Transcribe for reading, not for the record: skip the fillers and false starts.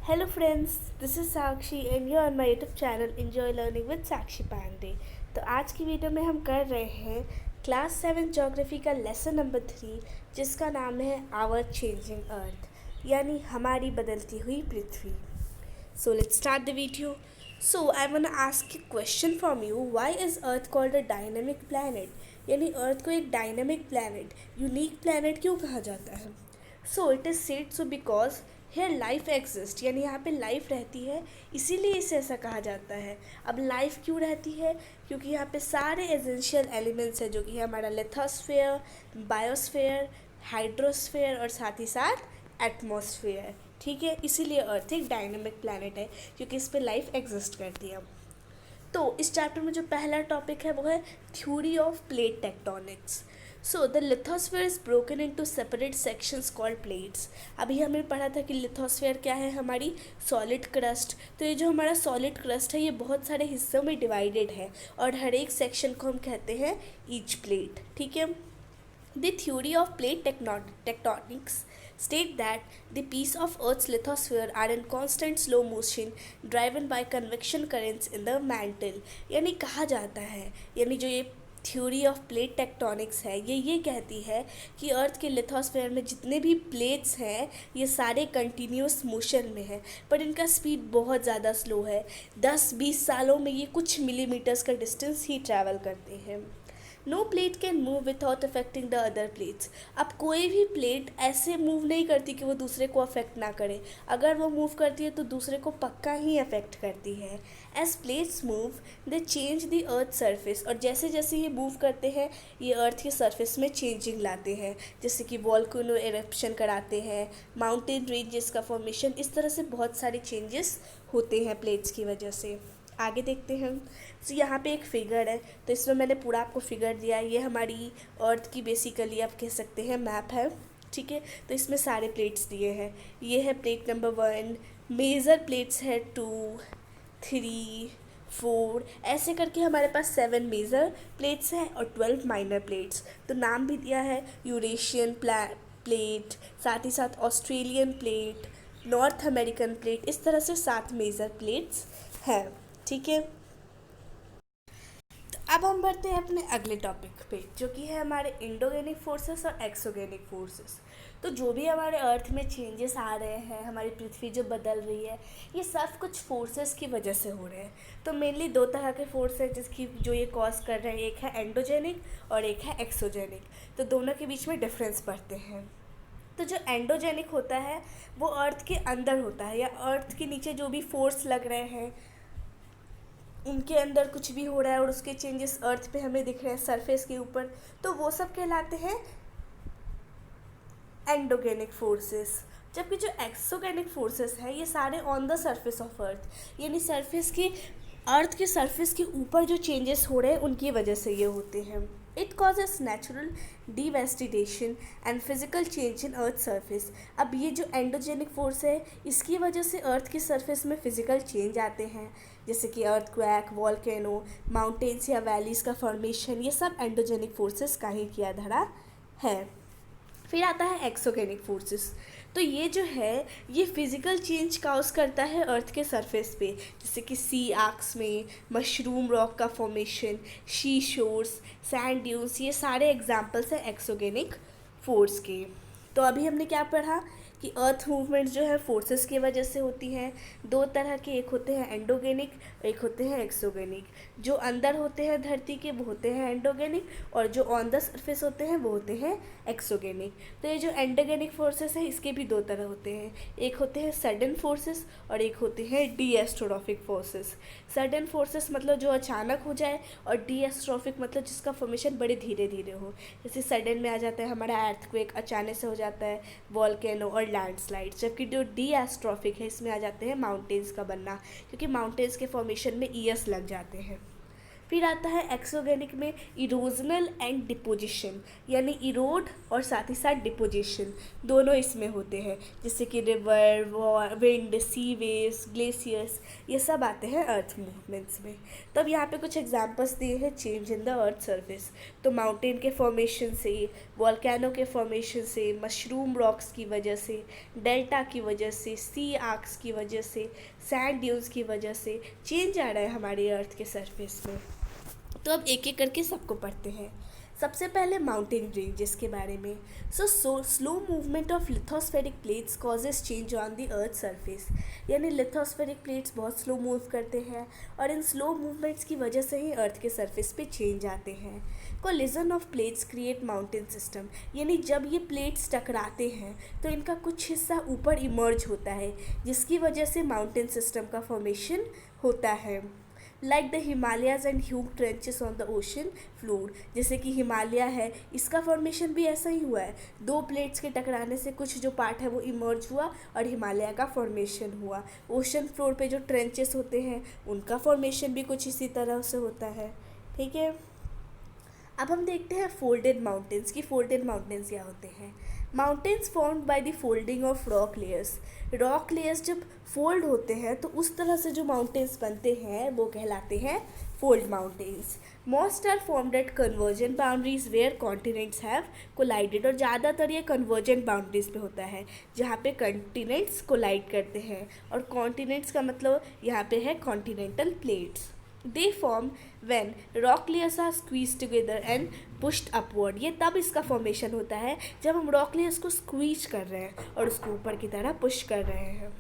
Hello friends, this is Sakshi and you're on my YouTube channel Enjoy Learning with Sakshi Pandey। तो आज की video में हम कर रहे हैं क्लास 7 ज्योग्राफी का लेसन नंबर 3 जिसका नाम है आवर चेंजिंग अर्थ यानी हमारी बदलती हुई पृथ्वी। So let's start the video. So I want to ask a question from you. Why is Earth called a dynamic planet? यानी अर्थ को एक डायनामिक प्लैनेट यूनिक प्लैनेट क्यों कहा जाता है? So it is said so because here life exist यानी यहाँ पे लाइफ रहती है, इसीलिए इसे ऐसा कहा जाता है। अब लाइफ क्यों रहती है? क्योंकि यहाँ पे सारे एसेंशियल एलिमेंट्स हैं जो कि है हमारा लिथोस्फेयर, बायोस्फेयर, हाइड्रोस्फेयर और साथ ही साथ एटमॉस्फेयर। ठीक है, इसीलिए अर्थ एक डायनेमिक प्लैनेट है क्योंकि इस पर लाइफ एग्जिस्ट करती है। तो इस चैप्टर में जो पहला टॉपिक है वो है theory of plate tectonics. So the lithosphere is broken into separate sections called plates. अभी हमने पढ़ा था कि लिथोस्फेयर क्या है, हमारी सॉलिड क्रस्ट। तो ये जो हमारा सॉलिड क्रस्ट है ये बहुत सारे हिस्सों में डिवाइडेड है और हर एक सेक्शन को हम कहते हैं ईच प्लेट। ठीक है, The theory of plate tectonics state that the piece of Earth's lithosphere are in constant slow motion driven by convection currents in the mantle। यानी कहा जाता है, यानी जो ये थ्योरी ऑफ प्लेट टेक्टोनिक्स है ये कहती है कि अर्थ के लिथोस्फेयर में जितने भी प्लेट्स हैं ये सारे कंटिन्यूस मोशन में हैं, पर इनका स्पीड बहुत ज़्यादा स्लो है। 10-20 सालों में ये कुछ मिलीमीटर्स का डिस्टेंस ही ट्रैवल करते हैं। No plate can move without affecting the other plates. अब कोई भी प्लेट ऐसे मूव नहीं करती कि वो दूसरे को अफेक्ट ना करे। अगर वो मूव करती है तो दूसरे को पक्का ही अफेक्ट करती है। As plates move they change the earth surface. और जैसे जैसे ये मूव करते हैं ये अर्थ के सरफेस में चेंजिंग लाते हैं, जैसे कि वॉल्केनो एरप्शन कराते हैं, माउंटेन रेंजेस का फॉर्मेशन, इस तरह से बहुत सारे चेंजेस होते हैं प्लेट्स की वजह से। आगे देखते हैं। तो यहाँ पे एक फिगर है, तो इसमें मैंने पूरा आपको फिगर दिया है। ये हमारी अर्थ की बेसिकली आप कह सकते हैं मैप है। ठीक है, तो इसमें सारे प्लेट्स दिए हैं। ये है प्लेट नंबर 1, मेजर प्लेट्स है 2, 3, 4, ऐसे करके हमारे पास 7 मेजर प्लेट्स हैं और 12 माइनर प्लेट्स। तो नाम भी दिया है यूरेशियन प्लेट, साथ ही साथ Australian plate, north American plate, इस तरह से 7 मेजर प्लेट्स हैं। ठीक है, तो अब हम बढ़ते हैं अपने अगले टॉपिक पे जो कि है हमारे इंडोगेनिक फोर्सेस और एक्सोगेनिक फोर्सेस। तो जो भी हमारे अर्थ में चेंजेस आ रहे हैं, हमारी पृथ्वी जो बदल रही है, ये सब कुछ फोर्सेस की वजह से हो रहे हैं। तो मेनली 2 तरह के फोर्स हैं जिसकी जो ये कॉज कर रहे हैं, एक है एंडोजेनिक और एक है एक्सोजेनिक। तो दोनों के बीच में डिफरेंस पड़ते हैं। तो जो एंडोजेनिक होता है वो अर्थ के अंदर होता है, या अर्थ के नीचे जो भी फोर्स लग रहे हैं उनके अंदर कुछ भी हो रहा है और उसके चेंजेस अर्थ पे हमें दिख रहे हैं सरफेस के ऊपर, तो वो सब कहलाते हैं एंडोगेनिक फोर्सेस। जबकि जो एक्सोगेनिक फोर्सेस हैं ये सारे on the surface of earth, यानी सरफेस की अर्थ के सरफेस के ऊपर जो चेंजेस हो रहे हैं उनकी वजह से ये होते हैं। It causes natural devastation and physical change in earth surface. अब ये जो एंडोजेनिक फोर्स है इसकी वजह से अर्थ के सरफेस में फिजिकल चेंज आते हैं, जैसे कि अर्थक्वेक, वॉल्केनो, माउंटेन्स या वैलीज़ का फॉर्मेशन, ये सब एंडोजेनिक फोर्सेस का ही किया धरा है। फिर आता है एक्सोगेनिक फोर्सेस। तो ये जो है ये फिज़िकल चेंज काउज करता है अर्थ के सरफेस पे, जैसे कि सी आर्क्स में मशरूम रॉक का formation, she shores, sand dunes, ये सारे एग्जांपल्स हैं एक्सोगेनिक फोर्स के। तो अभी हमने क्या पढ़ा कि अर्थ मूवमेंट्स जो है फोर्सेस की वजह से होती हैं। 2 तरह के, एक होते हैं एंडोगेनिक, एक होते हैं एक्सोगेनिक। जो अंदर होते हैं धरती के वो होते हैं एंडोगेनिक, और जो ऑन द सरफेस होते हैं वो होते हैं एक्सोगेनिक। तो ये जो एंडोगेनिक फोर्सेस हैं इसके भी 2 तरह होते हैं, एक होते हैं सडन फोर्सेस और एक होते हैं डीएस्ट्रोफिक फोर्सेस। सडन फोर्सेस मतलब जो अचानक हो जाए, और डीएस्ट्रोफिक मतलब जिसका फॉर्मेशन बड़े धीरे धीरे हो। जैसे सडन में आ जाता है हमारा अर्थक्वेक, अचानक से हो जाता है वॉल्केनो और लैंडस्लाइड। जबकि जो डीएस्ट्रोफिक है इसमें आ जाते हैं माउंटेन्स का बनना, क्योंकि माउंटेन्स के फॉर्मेशन में ईयर्स लग जाते हैं। फिर आता है एक्सोगेनिक में इरोजनल एंड डिपोजिशन, यानी इरोड और साथ ही साथ डिपोजिशन दोनों इसमें होते हैं, जैसे कि रिवर, विंड, सी वेव्स, ग्लेशियर्स, ये सब आते हैं अर्थ मूवमेंट्स में। तो अब यहाँ पे कुछ एग्जांपल्स दिए हैं change in the earth surface. तो माउंटेन के फॉर्मेशन से, वॉल्केनो के फॉर्मेशन से, मशरूम रॉक्स की वजह से, डेल्टा की वजह से, सी आर्क्स की वजह से, सैंड ड्यून्स की वजह से चेंज आ रहा है हमारे अर्थ के सरफेस में। तो अब एक एक करके सबको पढ़ते हैं। सबसे पहले माउंटेन रेंजेस के बारे में। So slow movement of lithospheric plates causes change on the earth surface, यानी लिथोस्फेरिक प्लेट्स बहुत स्लो मूव करते हैं और इन स्लो मूवमेंट्स की वजह से ही अर्थ के सरफेस पे चेंज आते हैं। Collision of plates create mountain system, यानी जब ये प्लेट्स टकराते हैं तो इनका कुछ हिस्सा ऊपर इमर्ज होता है, जिसकी वजह से माउंटेन सिस्टम का फॉर्मेशन होता है। Like the Himalayas and Hugh trenches on the ocean floor, जैसे कि हिमालय है, इसका फॉर्मेशन भी ऐसा ही हुआ है, दो प्लेट्स के टकराने से कुछ जो पार्ट है वो इमर्ज हुआ और हिमालय का फॉर्मेशन हुआ। ओशन फ्लोर पे जो ट्रेंचेस होते हैं उनका फॉर्मेशन भी कुछ इसी तरह से होता है। ठीक है, अब हम देखते हैं फोल्डेड माउंटेन्स की। फोल्डेड माउंटेन्स क्या होते हैं? Mountains formed by the folding of rock layers. Rock layers जब फोल्ड होते हैं तो उस तरह से जो माउंटेन्स बनते हैं वो कहलाते हैं fold mountains. Most are formed at convergent boundaries where continents have collided, और ज़्यादातर ये कन्वर्जेंट बाउंड्रीज पे होता है जहाँ पे कॉन्टिनेंट्स कोलाइड करते हैं, और कॉन्टिनेंट्स का मतलब यहाँ पे है continental plates. They form when rock layers are squeezed together and pushed upward। ये तब इसका फॉर्मेशन होता है जब हम रॉक लेयर्स को स्क्वीज कर रहे हैं और उसको ऊपर की तरह पुश कर रहे हैं।